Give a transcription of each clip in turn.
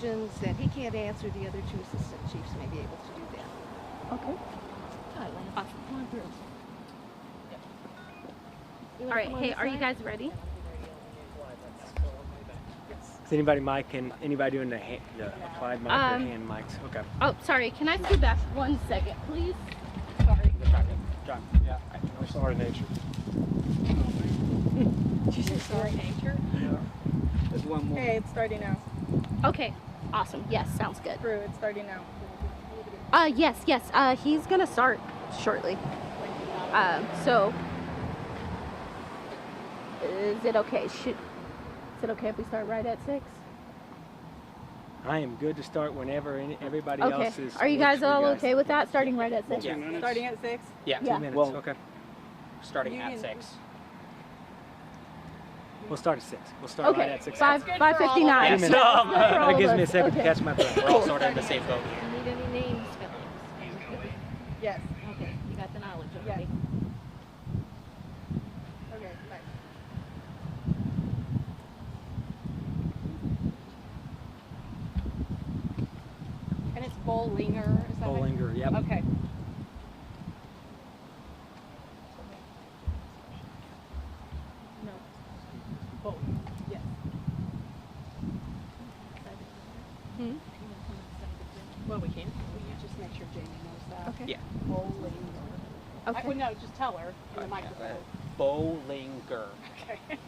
questions that he can't answer, the other two assistant chiefs may be able to do that. Okay. Awesome. Come on through. All right. Hey, are you guys ready? Is anybody doing the applied mic or hand mics? Okay. Oh, sorry. Can I see back 1 second, please? Sorry. John, yeah, I sorry nature. Did you say sorry, nature? Yeah. There's one more. Okay, it's starting now. Okay. Awesome. Yes, sounds good. Drew, it's starting now. Yes. He's gonna start shortly. So, is it okay? Is it okay if we start right at 6? I am good to start whenever everybody Okay. else is. Are you guys all okay with that? Starting right at 6? Yeah. Starting at 6? Yeah, Yeah. 2 minutes. Well, okay. Starting You at can- 6. We'll start at 6. We'll start right Okay. at 6. 5:59. 2 minutes. That gives me a second to Okay. catch my breath. We're all sort of in the same boat Do here. you need any names, Phillips? Yes. Okay, you got the knowledge Yes. already. Okay, nice. And it's Bollinger, is that right? Bollinger, yep. Okay. No. Bold. Yes. Well, we can. Will you just make sure Jamie knows that? Okay. Yeah. Bollinger. Okay. Well, no, just tell her in the microphone. Bollinger. Okay.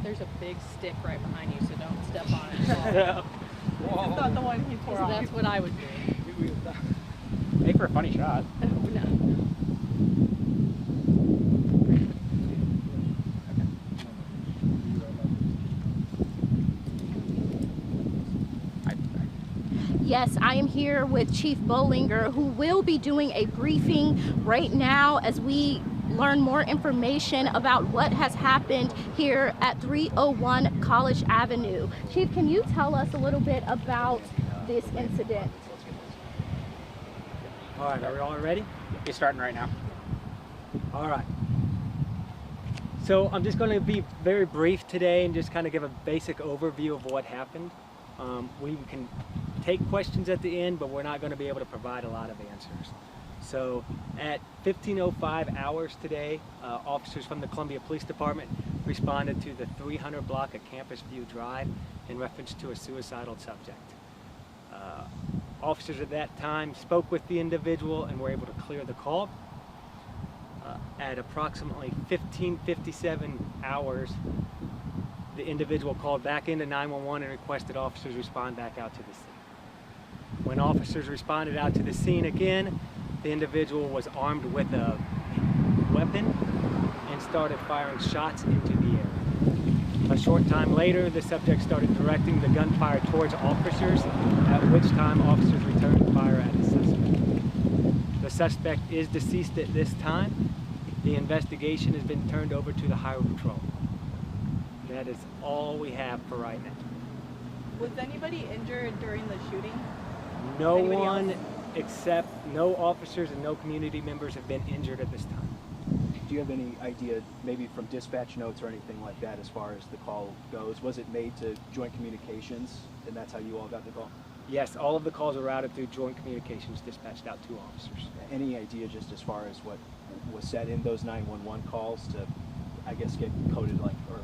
There's a big stick right behind you, so don't step on it. It's not the one he tore So off. that's what I would do. Make for a funny shot. Yes, I am here with Chief Bollinger, who will be doing a briefing right now as we learn more information about what has happened here at 301 College Avenue. Chief, can you tell us a little bit about this incident? All right, are we all ready? He's starting right now. All right. So I'm just going to be very brief today and just kind of give a basic overview of what happened. We can take questions at the end, but we're not going to be able to provide a lot of answers. So at 15:05 hours today, officers from the Columbia Police Department responded to the 300 block of Campus View Drive in reference to a suicidal subject. Officers at that time spoke with the individual and were able to clear the call. At approximately 15:57 hours, the individual called back into 911 and requested officers respond back out to the scene. When officers responded out to the scene again, the individual was armed with a weapon and started firing shots into the air. A short time later, the subject started directing the gunfire towards officers, at which time officers returned fire at the suspect. The suspect is deceased at this time. The investigation has been turned over to the Highway Patrol. That is all we have for right now. Was anybody injured during the shooting? No Anybody one else? except no officers and no community members have been injured at this time. Do you have any idea, maybe from dispatch notes or anything like that, as far as the call goes? Was it made to Joint Communications, and that's how you all got the call? Yes, all of the calls were routed through Joint Communications dispatched out to officers. Any idea just as far as what was said in those 911 calls to, I guess, get coded like or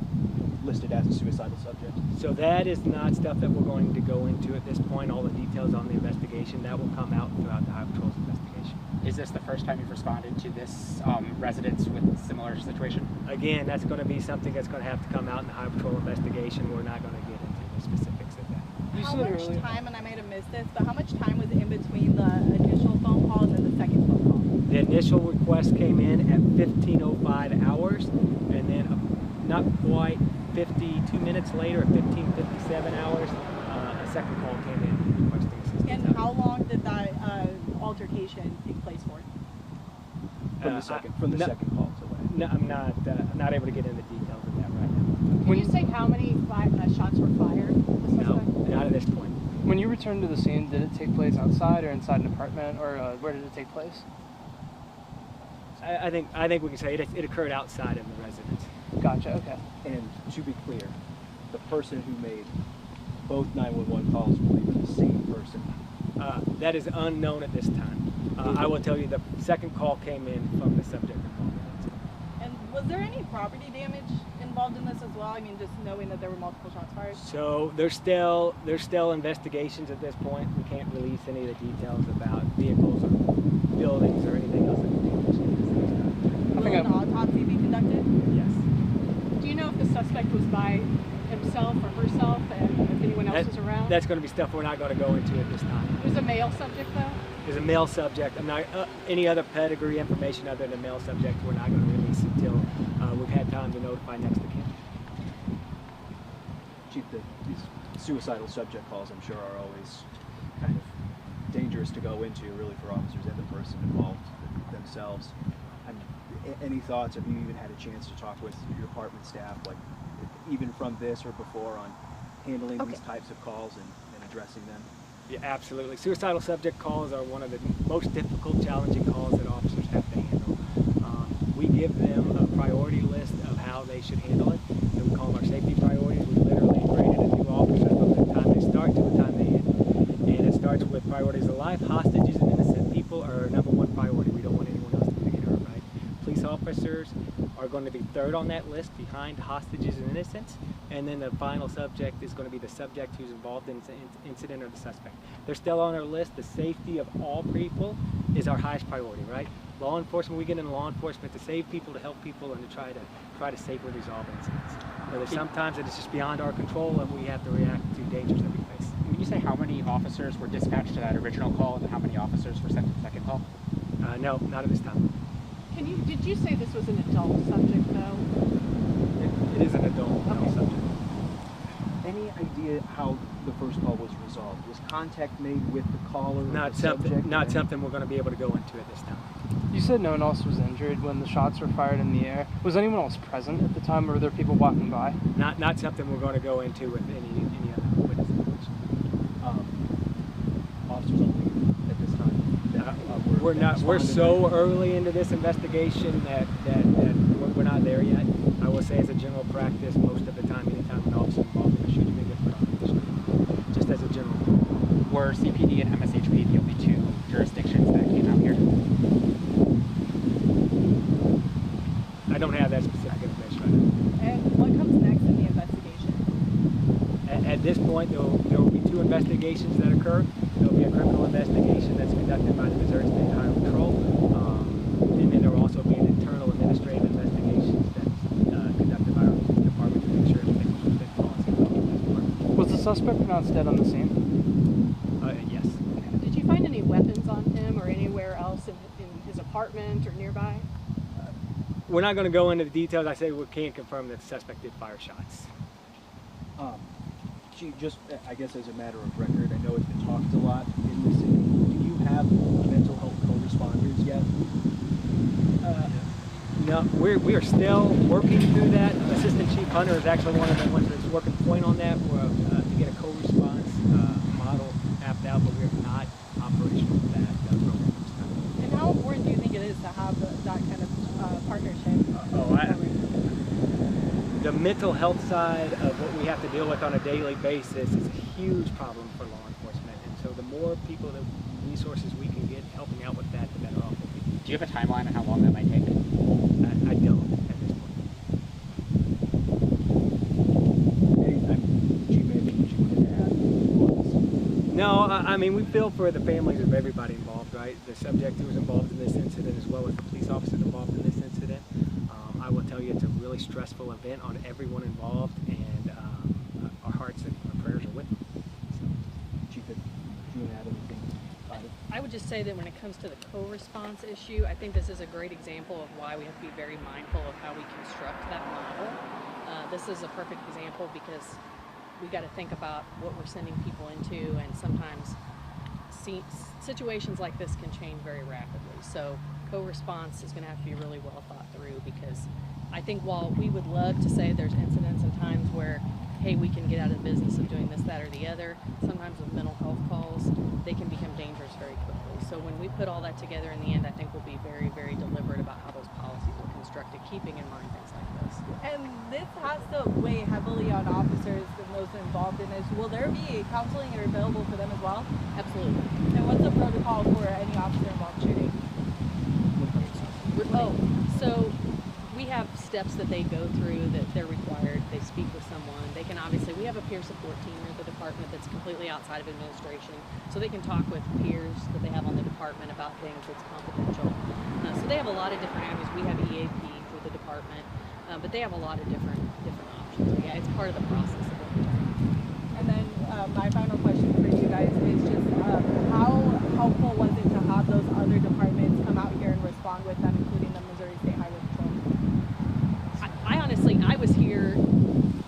listed as a suicidal subject? So that is not stuff that we're going to go into at this point. All the details on the investigation, that will come out throughout the Highway Patrol's investigation. Is this the first time you've responded to this residence with a similar situation? Again, that's going to be something that's going to have to come out in the Highway Patrol investigation. We're not going to get into the specifics of that. How much time, and I might have missed this, but how much time was in between the initial phone call and then the second phone call? The initial request came in at 15:05 hours, and then not quite 52 minutes later, at 15:57 hours, a second call came in requesting how long did that altercation take place for? From the second call to when? No, I'm not able to get into details of that right now. Can you say how many shots were fired? No, not at this point. When you returned to the scene, did it take place outside or inside an apartment, or where did it take place? I think we can say it occurred outside of the residence. Gotcha, okay. And to be clear, the person who made both 911 calls will be the same person. That is unknown at this time. I will tell you the second call came in from the subject involved. And was there any property damage involved in this as well? I mean, just knowing that there were multiple shots fired. So there's still investigations at this point. We can't release any of the details about vehicles or buildings or anything else that could damage. Will an autopsy be conducted? Yes. Do you know if the suspect was by himself or herself, and if anyone else was around? That's going to be stuff we're not going to go into at this time. It was a male subject, though? There's a male subject. I'm not any other pedigree information other than male subject. We're not going to release until we've had time to notify next of kin. Chief, these suicidal subject calls, I'm sure, are always kind of dangerous to go into, really, for officers and the person involved themselves. Any thoughts? Have you even had a chance to talk with your department staff, like even from this or before, on handling these types of calls and addressing them? Yeah, absolutely. Suicidal subject calls are one of the most difficult, challenging calls that officers have to handle. We give them a priority list of how they should handle it, and we call them our safety priorities. We literally grade it as new officers from the time they start to the time they end. And it starts with priorities of life. Hostages and innocent people are our number one priority. We don't want anyone else to get hurt, right? Police officers are going to be third on that list behind hostages and innocents. And then the final subject is going to be the subject who's involved in the incident or the suspect. They're still on our list. The safety of all people is our highest priority, right? Law enforcement, we get into law enforcement to save people, to help people, and to try to safely resolve incidents. There's sometimes it's just beyond our control, and we have to react to dangers that we face. Can you say how many officers were dispatched to that original call and how many officers were sent to the second call? No, not at this time. Did you say this was an adult subject, though? It is an adult subject. Any idea how the first call was resolved? Was contact made with the caller? Not something we're going to be able to go into at this time. You said no one else was injured when the shots were fired in the air. Was anyone else present at the time, or were there people walking by? Not something we're going to go into with any other witness information. Officers on leave at this time? We're not. We're so early into this investigation that we're not there yet. I will say, as a general practice, most of the time, anytime an officer involved in a shooting, they get put on the street. Just as a general rule. Were CPD and MSHP the only two jurisdictions that came out here? I don't have that specific information right now. And what comes next in the investigation? At this point, there will be two investigations that occur. There will be a criminal investigation that's conducted by the Missouri State Highway Patrol, and then there will also be an internal administrative investigation that's conducted by our department to make sure everything was within policy. Was the suspect pronounced dead on the scene? Yes. Did you find any weapons on him or anywhere else in his apartment or nearby? We're not going to go into the details. I say we can't confirm that the suspect did fire shots. Just, I guess, as a matter of record, I know it's been talked a lot in the city. Do you have mental health co-responders yet? No, we are still working through that. Assistant Chief Hunter is actually one of the ones that's working point on that to get a co-response model mapped out, but we are not operational with that program at this time. And how important do you think it is to have that kind of partnership? The mental health side of what we have to deal with on a daily basis is a huge problem for law enforcement, and so the more people, the resources we can get helping out with that, the better off we'll be. Do you have a timeline on how long that might take? I don't at this point. Anytime, Chief, anything that you wanted to add on this? No, I mean, we feel for the families of everybody involved, right? The subject who was involved in this incident, as well as the police officers involved in this incident. I will tell you, it's a really stressful event on everyone involved, and our hearts and our prayers are with them. So. Chief, do you want to add anything? I would just say that when it comes to the co-response issue, I think this is a great example of why we have to be very mindful of how we construct that model. This is a perfect example because we got to think about what we're sending people into, and sometimes situations like this can change very rapidly. So co-response is going to have to be really well thought through, because I think while we would love to say there's incidents and times where, hey, we can get out of the business of doing this, that, or the other, sometimes with mental health calls, they can become dangerous very quickly. So when we put all that together in the end, I think we'll be very, very deliberate about how those policies are constructed, keeping in mind things like this. And this has to weigh heavily on officers and those involved in this. Will there be counseling available for them as well? Absolutely. And what's the protocol for any officer involved shooting? Oh, so we have steps that they go through that they're required. They speak with someone. They can obviously, we have a peer support team at the department that's completely outside of administration. So they can talk with peers that they have on the department about things that's confidential. So they have a lot of different avenues. We have EAP for the department, but they have a lot of different options. So yeah, it's part of the process of what we're doing. And then my final question for you guys is just how helpful was it to have those other departments come out here and respond with them, including the Missouri State Highway Patrol? I honestly, I was here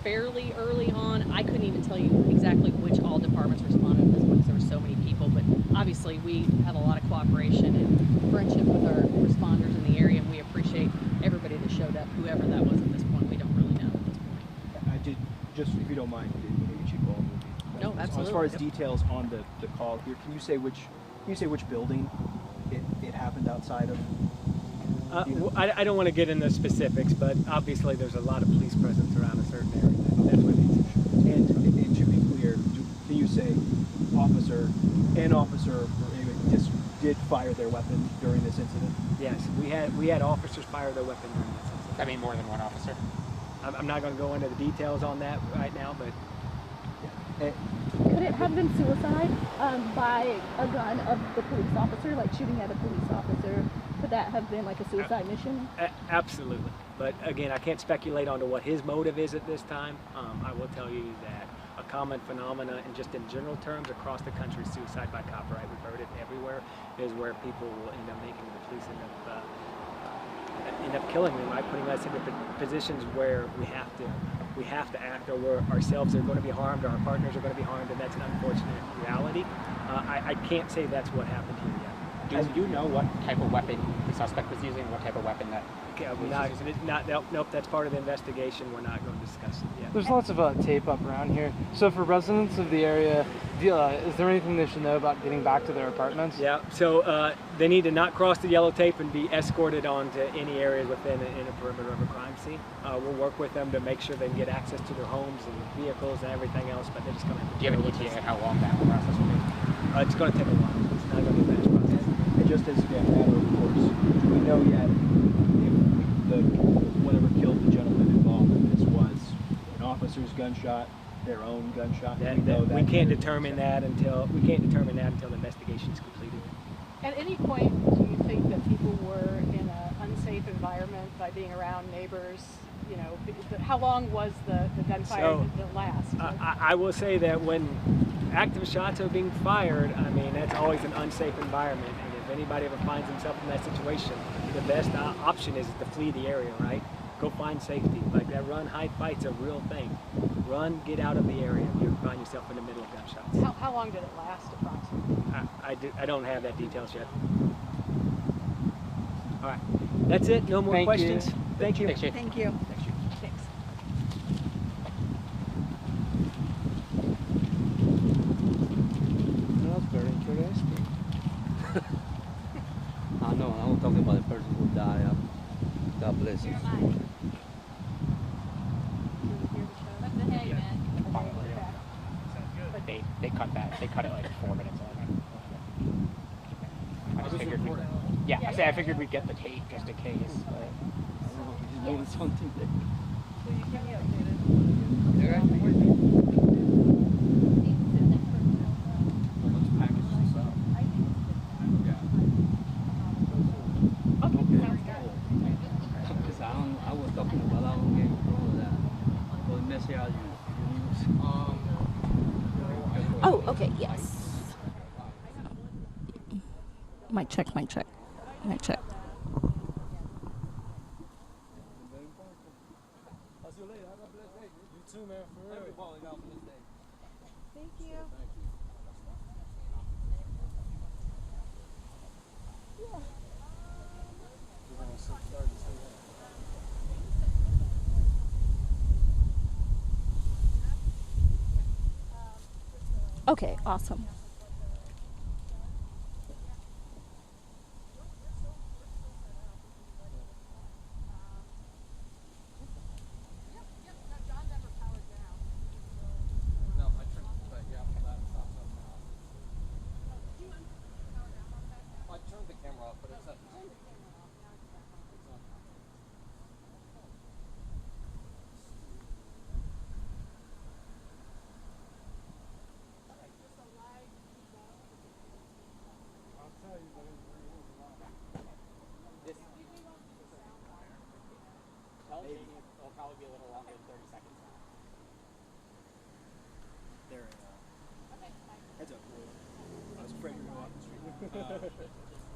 fairly early on. I couldn't even tell you exactly which all departments responded to this because there were so many people, but obviously we have a lot of cooperation and friendship with our responders in the area, and we appreciate everybody that showed up, whoever that was at this point. We don't really know at this point. I did, just if you don't mind, maybe Chief Bowling would be. No, absolutely. As far as details on the call here, can you say which building it happened outside of? I don't want to get into specifics, but obviously there's a lot of police presence around a certain area. That's what it is. And to be clear, can you say an officer or anybody just did fire their weapon during this incident? Yes, we had officers fire their weapon during this incident. I mean, more than one officer. I'm not going to go into the details on that right now, but Could it have been suicide by a gun of the police officer, like shooting at a police officer? Could that have been like a suicide mission? Absolutely. But again, I can't speculate on to what his motive is at this time. I will tell you that a common phenomena, and just in general terms across the country, suicide by copyright, we've heard it everywhere, is where people will end up making the police end up killing them, right? Putting us into positions where we have to act, or where ourselves are going to be harmed, or our partners are going to be harmed, and that's an unfortunate reality. I can't say that's what happened here yet. Do you know what type of weapon the suspect was using? What type of weapon that? Nope, that's part of the investigation. We're not going to discuss it yet. There's lots of tape up around here. So for residents of the area, is there anything they should know about getting back to their apartments? Yeah, so they need to not cross the yellow tape and be escorted onto any areas within a perimeter of a crime scene. We'll work with them to make sure they can get access to their homes and vehicles and everything else, but they're just going to have to. Do you have an ETA how long that process will be? It's going to take a while. It's not going to be a fast process. And just as a matter of course, do we know yet if whatever killed the gentleman involved in this was an officer's gunshot, their own gunshot? We can't determine that until the investigation is completed. At any point, do you think that people were in an unsafe environment by being around neighbors? You know, how long was the gunfire that last? I will say that when active shots are being fired, I mean, that's always an unsafe environment. And if anybody ever finds himself in that situation, the best option is to flee the area, right? Go find safety. Like that run, hide, fight's a real thing. Run, get out of the area if you find yourself in the middle of gunshots. How long did it last approximately? I don't have that details yet. All right, that's it. No more Thank questions. you. Thank you. Thanks, Chief. Thank you. Thanks, Chief. Thanks. That's very interesting. I know, I was talking about the person who died. God bless him. They cut that. They cut it like 4 minutes on. I just figured. Yeah, I figured we'd get the tape just in case. But. He's doing something there. Will you keep me updated? Because I was talking about our game before that. Well, message out you use. Oh, okay, yes. Mic check, mic check, mic check. Thank you. Okay, awesome. Tell me it'll probably be a little longer than 30 seconds now. There, heads up. I was afraid you were going to walk the street.